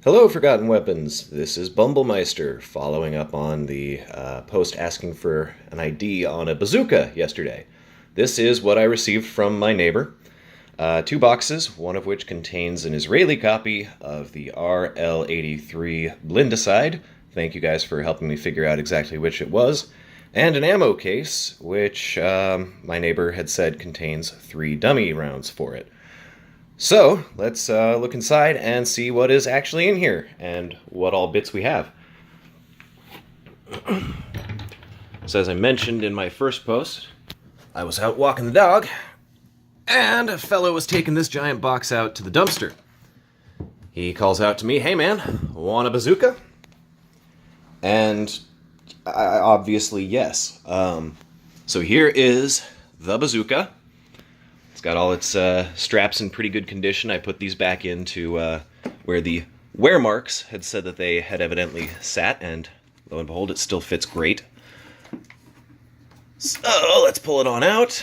Hello, Forgotten Weapons. This is Bumblemeister, following up on the post asking for an ID on a bazooka yesterday. This is what I received from my neighbor. Two boxes, one of which contains an Israeli copy of the RL-83 Blindicide. Thank you guys for helping me figure out exactly which it was. And an ammo case, which my neighbor had said contains 3 dummy rounds for it. So, let's look inside and see what is actually in here, and what all bits we have. So as I mentioned in my first post, I was out walking the dog, and a fellow was taking this giant box out to the dumpster. He calls out to me, "Hey man, want a bazooka?" And obviously, yes. So here is the bazooka. It's got all its straps in pretty good condition. I put these back into where the wear marks had said that they had evidently sat, and lo and behold, it still fits great. So let's pull it on out.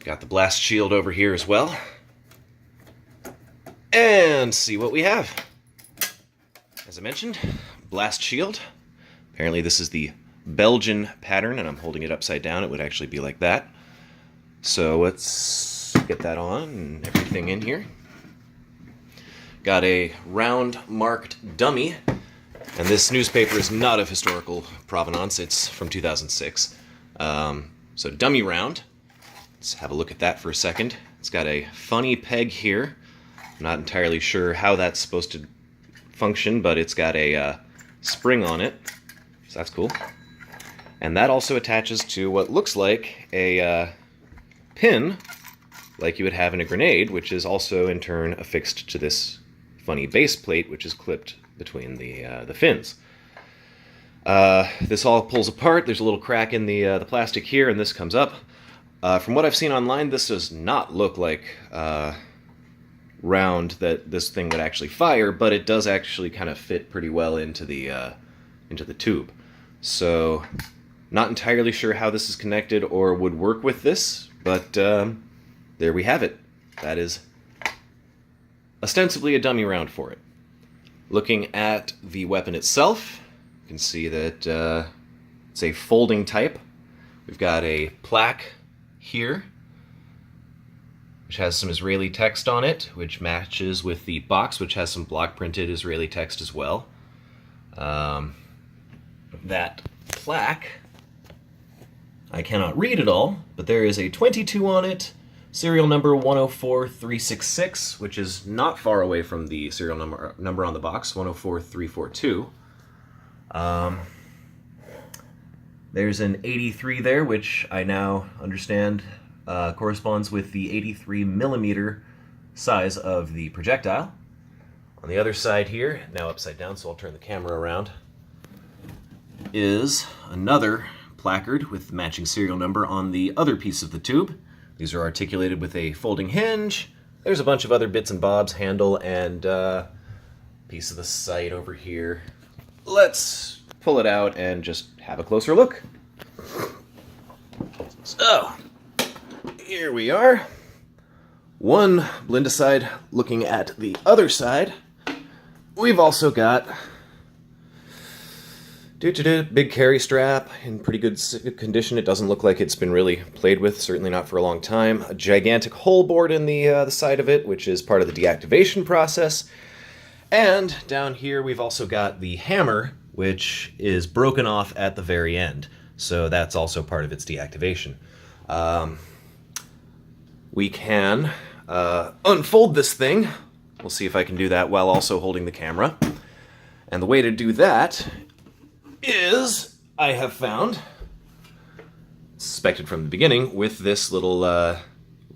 Got the blast shield over here as well. And see what we have. As I mentioned, blast shield. Apparently this is the Belgian pattern, and I'm holding it upside down. It would actually be like that. So let's get that on and everything in here. Got a round marked dummy, and this newspaper is not of historical provenance. It's from 2006. So dummy round. Let's have a look at that for a second. It's got a funny peg here. I'm not entirely sure how that's supposed to function, but it's got a spring on it, so that's cool. And that also attaches to what looks like a pin, like you would have in a grenade, which is also in turn affixed to this funny base plate, which is clipped between the fins. This all pulls apart. There's a little crack in the plastic here, and this comes up. From what I've seen online, this does not look like round that this thing would actually fire, but it does actually kind of fit pretty well into the tube. So, not entirely sure how this is connected or would work with this, but there we have it. That is ostensibly a dummy round for it. Looking at the weapon itself, you can see that it's a folding type. We've got a plaque here, which has some Israeli text on it, which matches with the box, which has some block printed Israeli text as well. That plaque, I cannot read it all, but there is a 22 on it, serial number 104366, which is not far away from the serial number on the box, 104342. There's an 83 there, which I now understand corresponds with the 83 millimeter size of the projectile. On the other side here, now upside down, so I'll turn the camera around, is another placard with matching serial number on the other piece of the tube. These are articulated with a folding hinge. There's a bunch of other bits and bobs, handle and piece of the sight over here. Let's pull it out and just have a closer look. So, here we are. One Blindicide looking at the other side. We've also got big carry strap in pretty good condition. It doesn't look like it's been really played with, certainly not for a long time. A gigantic hole bored in the side of it, which is part of the deactivation process. And down here we've also got the hammer, which is broken off at the very end. So that's also part of its deactivation. We can unfold this thing. We'll see if I can do that while also holding the camera. And the way to do that is, I have found, suspected from the beginning, with this little,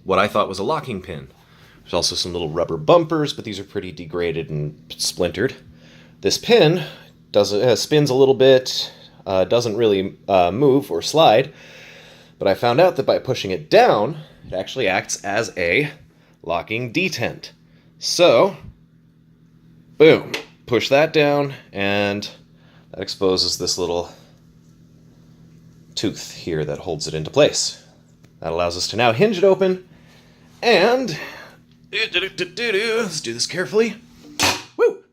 what I thought was a locking pin. There's also some little rubber bumpers, but these are pretty degraded and splintered. This pin spins a little bit, doesn't really move or slide, but I found out that by pushing it down, it actually acts as a locking detent. So, boom, push that down, and that exposes this little tooth here that holds it into place. That allows us to now hinge it open, and let's do this carefully. Woo!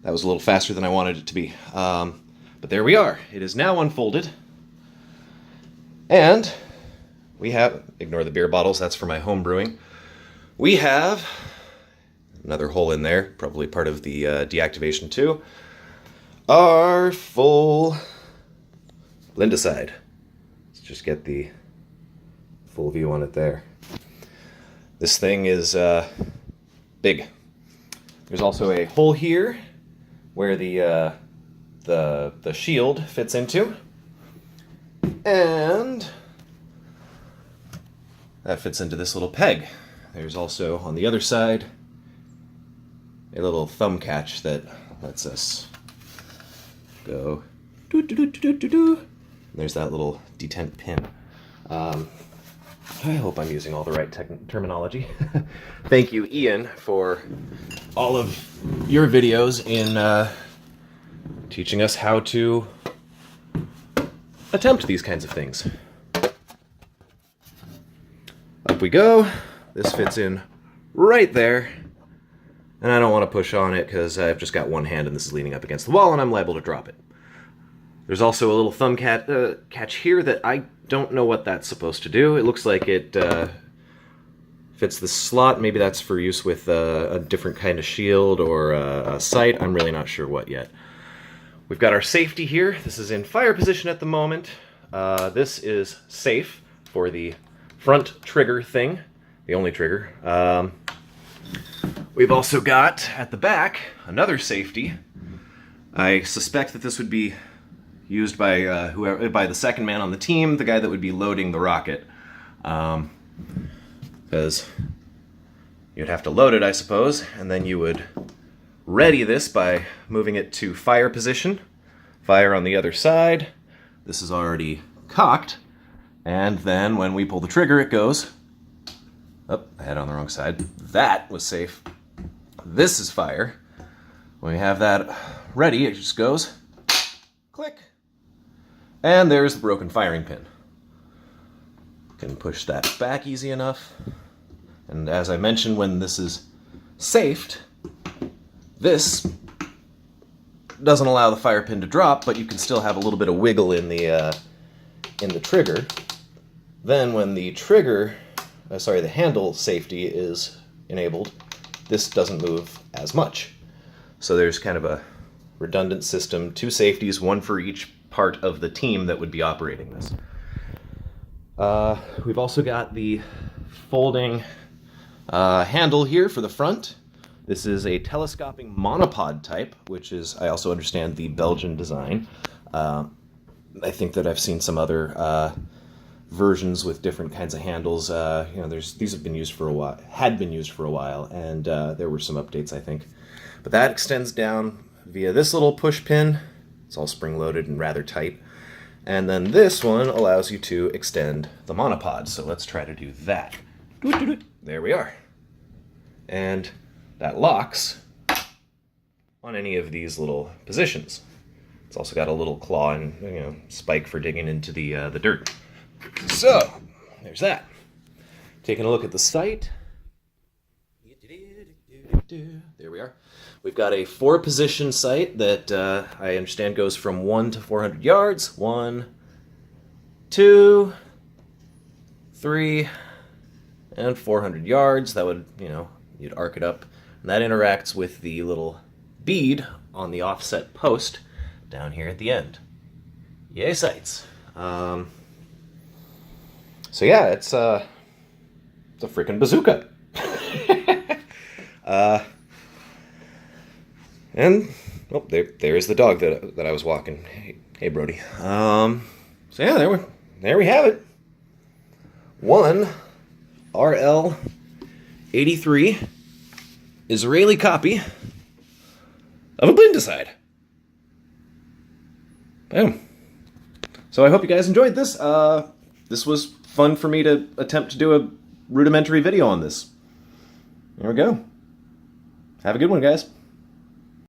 That was a little faster than I wanted it to be. But there we are. It is now unfolded. And we have, ignore the beer bottles, that's for my home brewing. We have another hole in there, probably part of the deactivation too. Our full Blindicide. Let's just get the full view on it there. This thing is big. There's also a hole here where the shield fits into, and that fits into this little peg. There's also on the other side a little thumb catch that lets us go doo doo doo doo doo doo. There's that little detent pin. I hope I'm using all the right terminology. Thank you, Ian, for all of your videos in teaching us how to attempt these kinds of things. Up we go. This fits in right there. And I don't want to push on it because I've just got one hand and this is leaning up against the wall and I'm liable to drop it. There's also a little thumb catch here that I don't know what that's supposed to do. It looks like it fits the slot. Maybe that's for use with a different kind of shield or a sight. I'm really not sure what yet. We've got our safety here. This is in fire position at the moment. This is safe for the front trigger thing, the only trigger. We've also got, at the back, another safety. I suspect that this would be used by whoever, by the second man on the team, the guy that would be loading the rocket. Because you'd have to load it, I suppose, and then you would ready this by moving it to fire position. Fire on the other side. This is already cocked. And then when we pull the trigger, it goes... Oh, I had it on the wrong side. That was safe. This is fire. When we have that ready, it just goes click. And there's the broken firing pin. Can push that back easy enough. And as I mentioned, when this is safed, this doesn't allow the fire pin to drop, but you can still have a little bit of wiggle in the trigger. Then when the trigger, the handle safety is enabled, this doesn't move as much. So there's kind of a redundant system, two safeties, one for each part of the team that would be operating this. We've also got the folding handle here for the front. This is a telescoping monopod type, which is, I also understand, the Belgian design. I think that I've seen some other versions with different kinds of handles. These have been used for a while, and there were some updates, I think. But that extends down via this little push pin. It's all spring-loaded and rather tight. And then this one allows you to extend the monopod. So let's try to do that. There we are. And that locks on any of these little positions. It's also got a little claw and spike for digging into the dirt. So there's that. Taking a look at the sight. There we are. We've got a 4-position sight that I understand goes from 1 to 400 yards. 1, 2, 3, and 400 yards. That would, you'd arc it up. And that interacts with the little bead on the offset post down here at the end. Yay, sights. So yeah, it's a freaking bazooka. And there's the dog that I was walking. Hey Brody. So yeah, there we have it. One RL-83 Israeli copy of a Blindicide. Boom. So I hope you guys enjoyed this. This was fun for me to attempt to do a rudimentary video on this. There we go. Have a good one, guys.